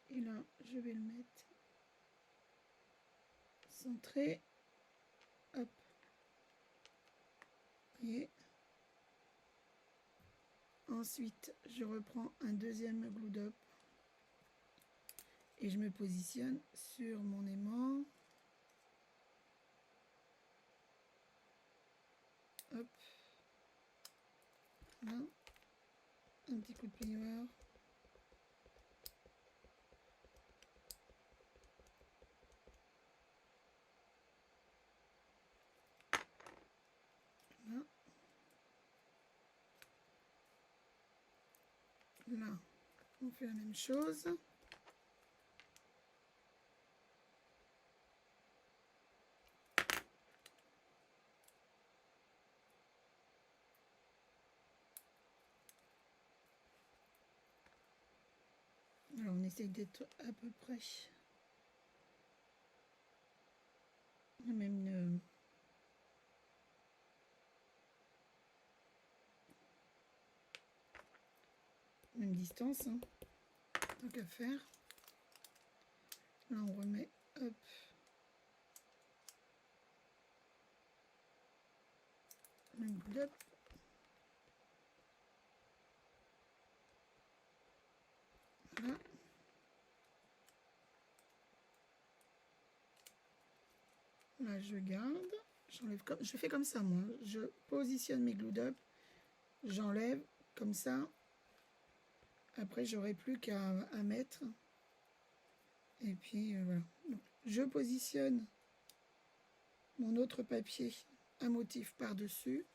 Et là, je vais le mettre centré. Hop. Vous voyez. Ensuite, je reprends un deuxième glue dope et je me positionne sur mon aimant. Hop. Là. Un petit coup de plioir. Là. Là, on fait la même chose. Alors, on essaye d'être à peu près la même distance, hein. Tant qu'à faire. Là, on remet, hop, le glue dope. Voilà. Là, je garde. J'enlève comme je fais comme ça, moi. Je positionne mes glue dope. J'enlève comme ça. Après, j'aurai plus qu'à mettre. Et puis, voilà. Donc, je positionne mon autre papier à motif par-dessus.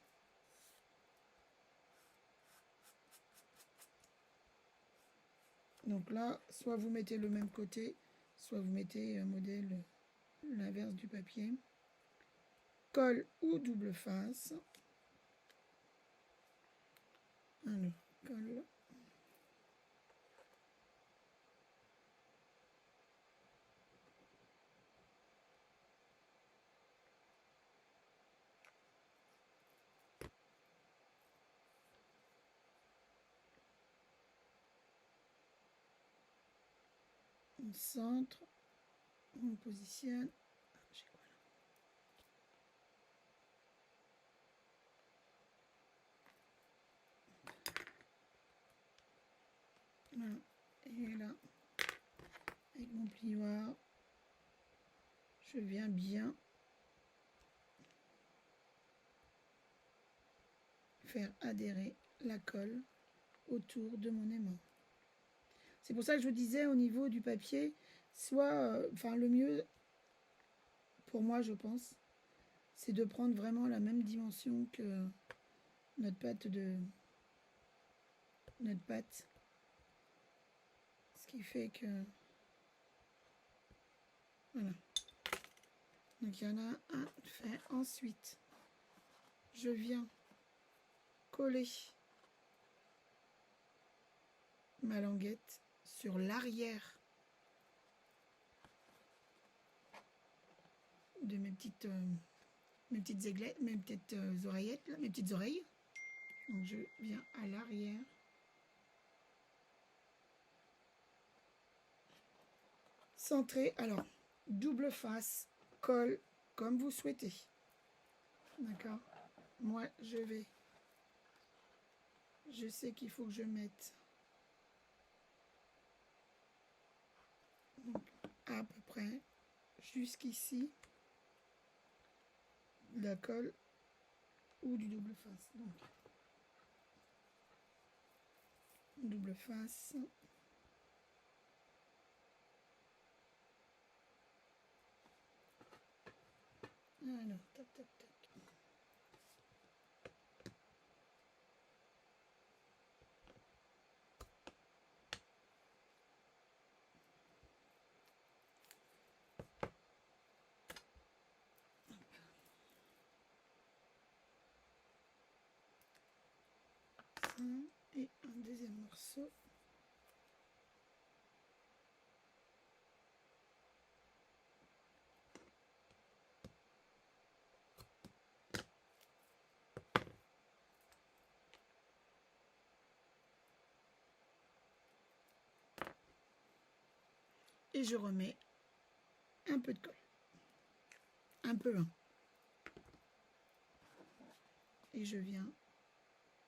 Donc là, soit vous mettez le même côté, soit vous mettez un modèle l'inverse du papier. Colle ou double face. Alors, colle. On centre, on positionne. J'ai quoi là? Voilà. Et là, avec mon plioir, je viens bien faire adhérer la colle autour de mon aimant. C'est pour ça que je vous disais au niveau du papier, soit, enfin le mieux pour moi je pense, c'est de prendre vraiment la même dimension que notre pâte qui fait que... Voilà. Donc il y en a un fait. Ensuite, je viens coller ma languette sur l'arrière de mes petites aiglettes, mes petites oreillettes, là, mes petites oreilles. Donc je viens à l'arrière. Centré, alors, double face, colle, comme vous souhaitez. D'accord? Moi, je sais qu'il faut que je mette donc, à peu près jusqu'ici de la colle ou du double face. Donc, double face. Alors, tac, tac, tac. Et un deuxième morceau. Et je remets un peu de colle. Un peu, hein. Et je viens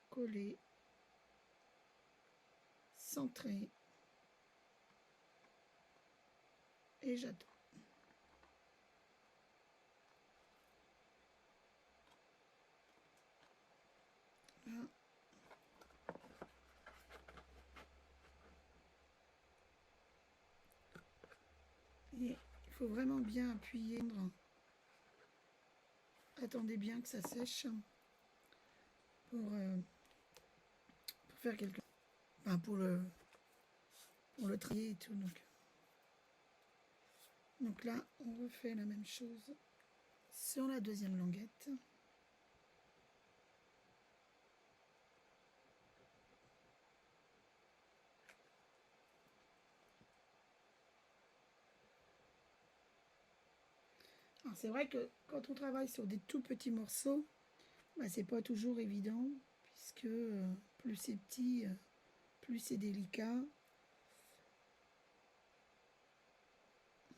coller, centrer. Et j'attends. Là. Et il faut vraiment bien appuyer. Attendez bien que ça sèche pour faire quelque chose. Enfin, pour le trier et tout. Donc là, on refait la même chose sur la deuxième languette. Alors c'est vrai que quand on travaille sur des tout petits morceaux, bah, c'est pas toujours évident, puisque plus c'est petit, plus c'est délicat.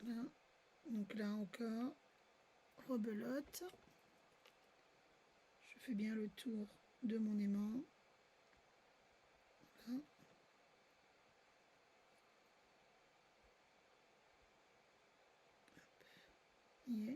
Là. Donc là encore, rebelote. Je fais bien le tour de mon aimant. Voilà. Yeah.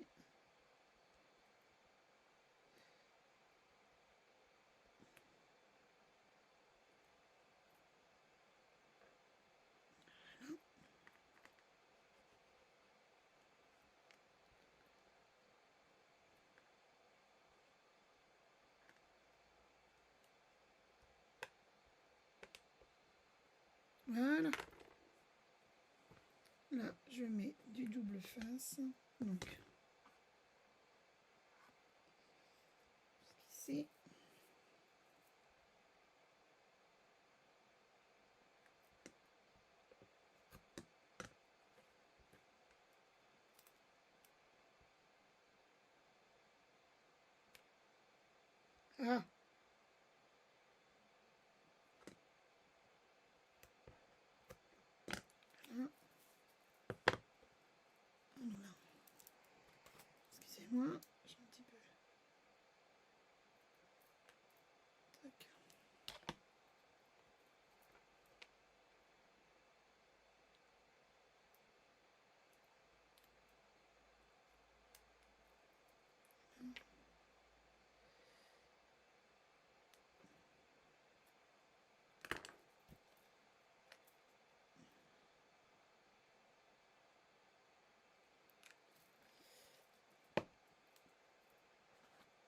Voilà. Là, je mets du double face. Donc, ici. Ah! Voilà. Voilà. Excusez-moi, j'ai un petit peu. Tac.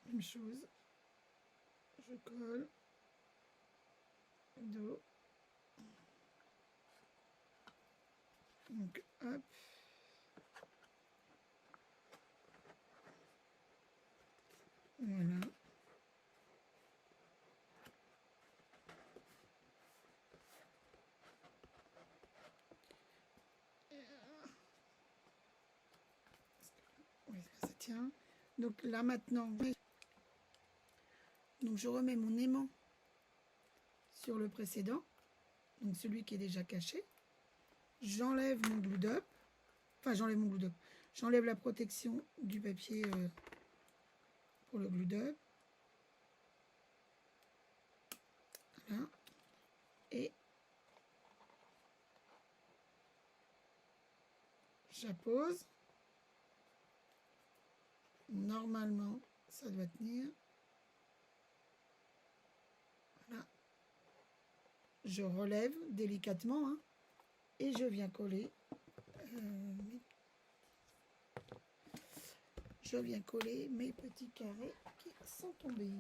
Même chose. Je colle. Dos. Donc, hop. Voilà. Oui, ça tient. Donc là maintenant, donc je remets mon aimant sur le précédent, donc celui qui est déjà caché. J'enlève mon glue up, enfin j'enlève mon glue up. J'enlève la protection du papier pour le glue up. Voilà. Et j'appose. Normalement, ça doit tenir. Voilà. Je relève délicatement hein, et je viens coller. Je viens coller mes petits carrés qui sont tombés.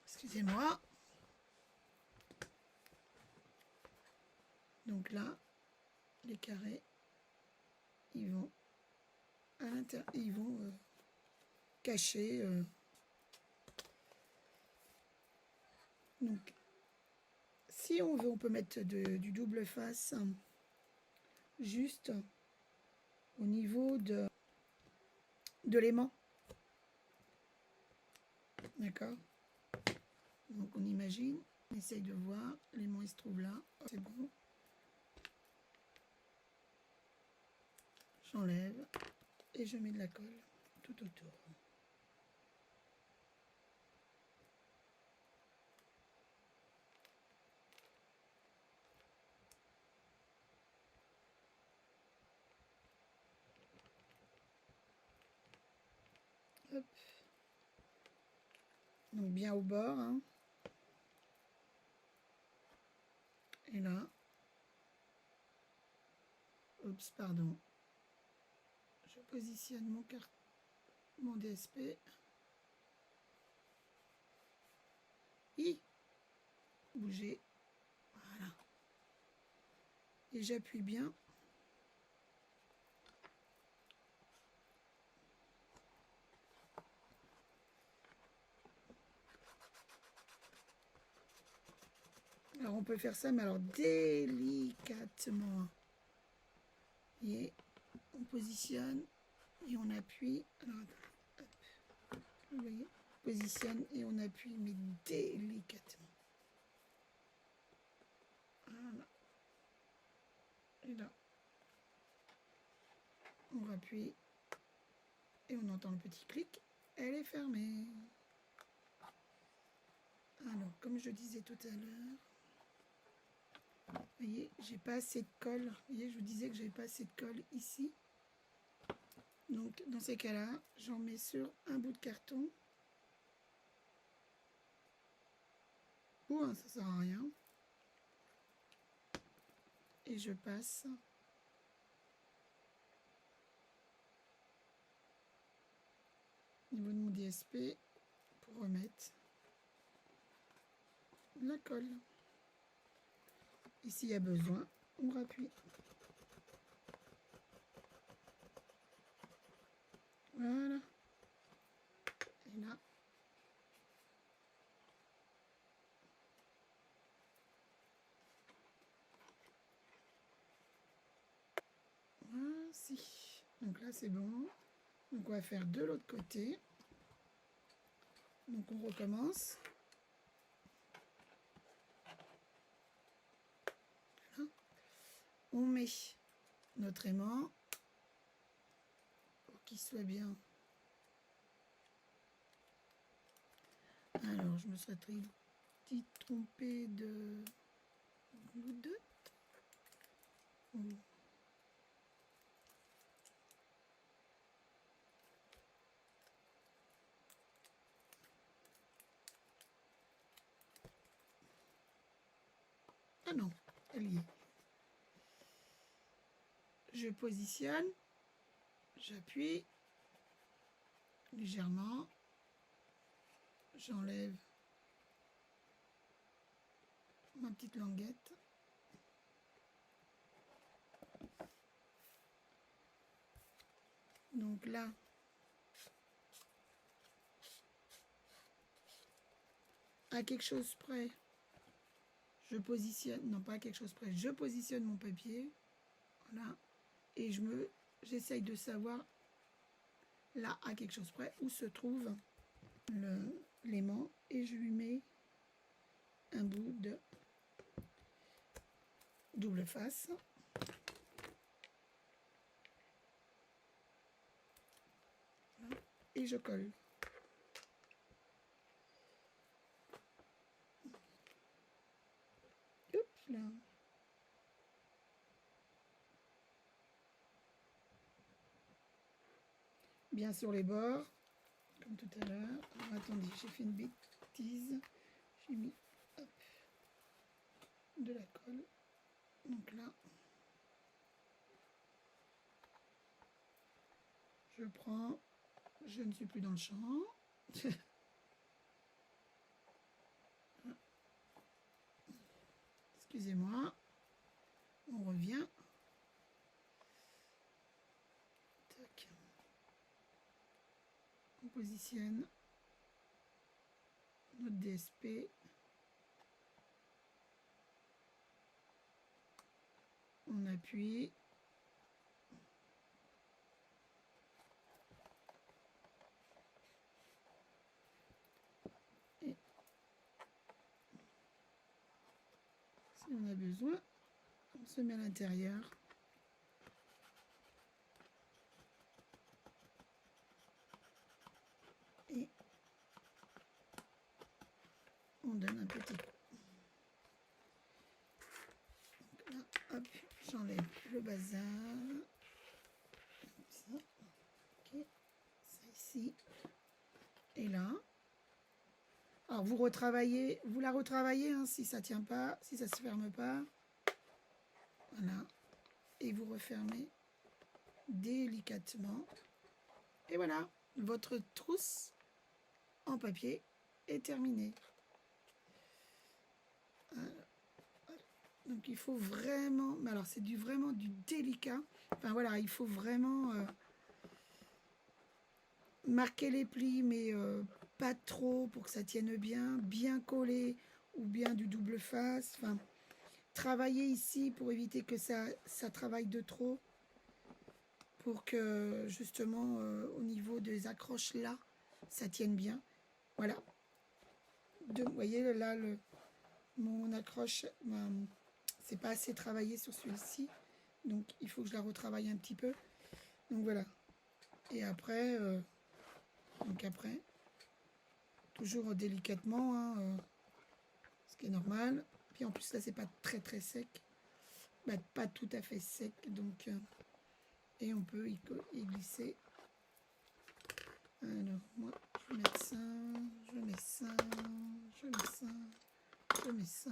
Excusez-moi. Donc là, les carrés, ils vont à l'intérieur, ils vont cacher. Donc, si on veut, on peut mettre du double face juste au niveau de l'aimant. D'accord? Donc, on imagine, on essaye de voir, l'aimant il se trouve là, c'est bon. J'enlève et je mets de la colle tout autour. Hop. Donc bien au bord. Hein. Et là. Oups, pardon. Je positionne mon DSP. Bouger. Voilà. Et j'appuie bien. Alors on peut faire ça, mais alors délicatement. Et on positionne et on appuie. Alors, hop, vous voyez, on positionne et on appuie, mais délicatement. Voilà. Et là, on appuie et on entend le petit clic. Elle est fermée. Alors, comme je disais tout à l'heure, vous voyez, j'ai pas assez de colle. Vous voyez, je vous disais que j'avais pas assez de colle ici. Donc, dans ces cas-là, j'en mets sur un bout de carton. Ou ça sert à rien. Et je passe au niveau de mon DSP pour remettre la colle. Et s'il y a besoin, on rappuie. Voilà. Et là, voici. Donc là, c'est bon. Donc on va faire de l'autre côté. Donc on recommence. Voilà. On met notre aimant pour qu'il soit bien. Alors, je me serais trompée de glue up. Ah non, elle y est. Je positionne, j'appuie légèrement, j'enlève ma petite languette. Donc là, à quelque chose près, je positionne, non pas à quelque chose près, je positionne mon papier, voilà, et j'essaye de savoir là, à quelque chose près, où se trouve l'aimant, et je lui mets un bout de double face. Et je colle. Oups, là. Bien sur les bords, comme tout à l'heure. Attendez, j'ai fait une bêtise. J'ai mis hop, de la colle. Donc là, je prends, je ne suis plus dans le champ. Excusez-moi, on revient. Tac. On positionne notre DSP. On appuie. Et si on a besoin, on se met à l'intérieur. Et on donne un petit coup. Donc là, hop, j'enlève le bazar. Ça, ok, ça ici. Et là. Alors vous retravaillez, vous la retravaillez hein, si ça tient pas, si ça se ferme pas. Voilà. Et vous refermez délicatement. Et voilà, votre trousse en papier est terminée. Donc il faut vraiment, mais alors c'est vraiment du délicat. Enfin voilà, il faut vraiment marquer les plis, mais pas trop pour que ça tienne bien collé ou bien du double face. Enfin, travailler ici pour éviter que ça travaille de trop, pour que justement au niveau des accroches là, ça tienne bien. Voilà. Vous voyez là, mon accroche, c'est pas assez travaillé sur celui-ci, donc il faut que je la retravaille un petit peu. Donc voilà. Et après, toujours délicatement, hein, ce qui est normal. Puis en plus là, c'est pas très sec, bah, pas tout à fait sec, donc et on peut y glisser. Alors moi, je vais mettre ça, je mets ça, je mets ça, je mets ça.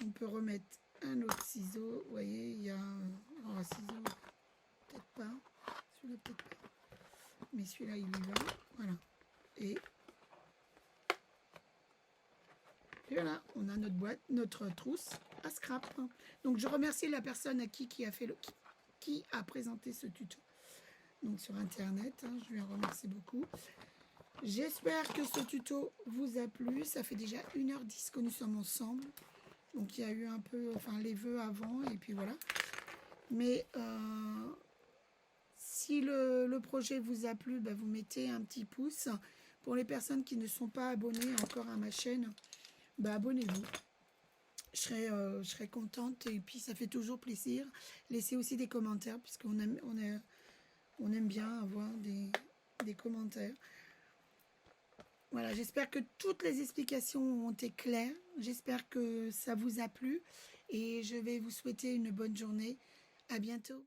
On peut remettre un autre ciseau. Vous voyez, il y a un ciseau, peut-être pas. Celui-là, peut-être pas. Mais celui-là, il y va. Voilà. Et voilà, on a notre boîte, notre trousse à scrap. Donc, je remercie la personne à qui a présenté ce tuto. Donc, sur Internet, hein, je lui en remercie beaucoup. J'espère que ce tuto vous a plu. Ça fait déjà 1h10 que nous sommes ensemble. Donc, il y a eu un peu, enfin, les vœux avant, et puis voilà. Mais si le projet vous a plu, bah, vous mettez un petit pouce. Pour les personnes qui ne sont pas abonnées encore à ma chaîne, bah, abonnez-vous. Je serais contente, et puis ça fait toujours plaisir. Laissez aussi des commentaires, puisqu'on aime bien avoir des commentaires. Voilà, j'espère que toutes les explications ont été claires. J'espère que ça vous a plu. Et je vais vous souhaiter une bonne journée. À bientôt.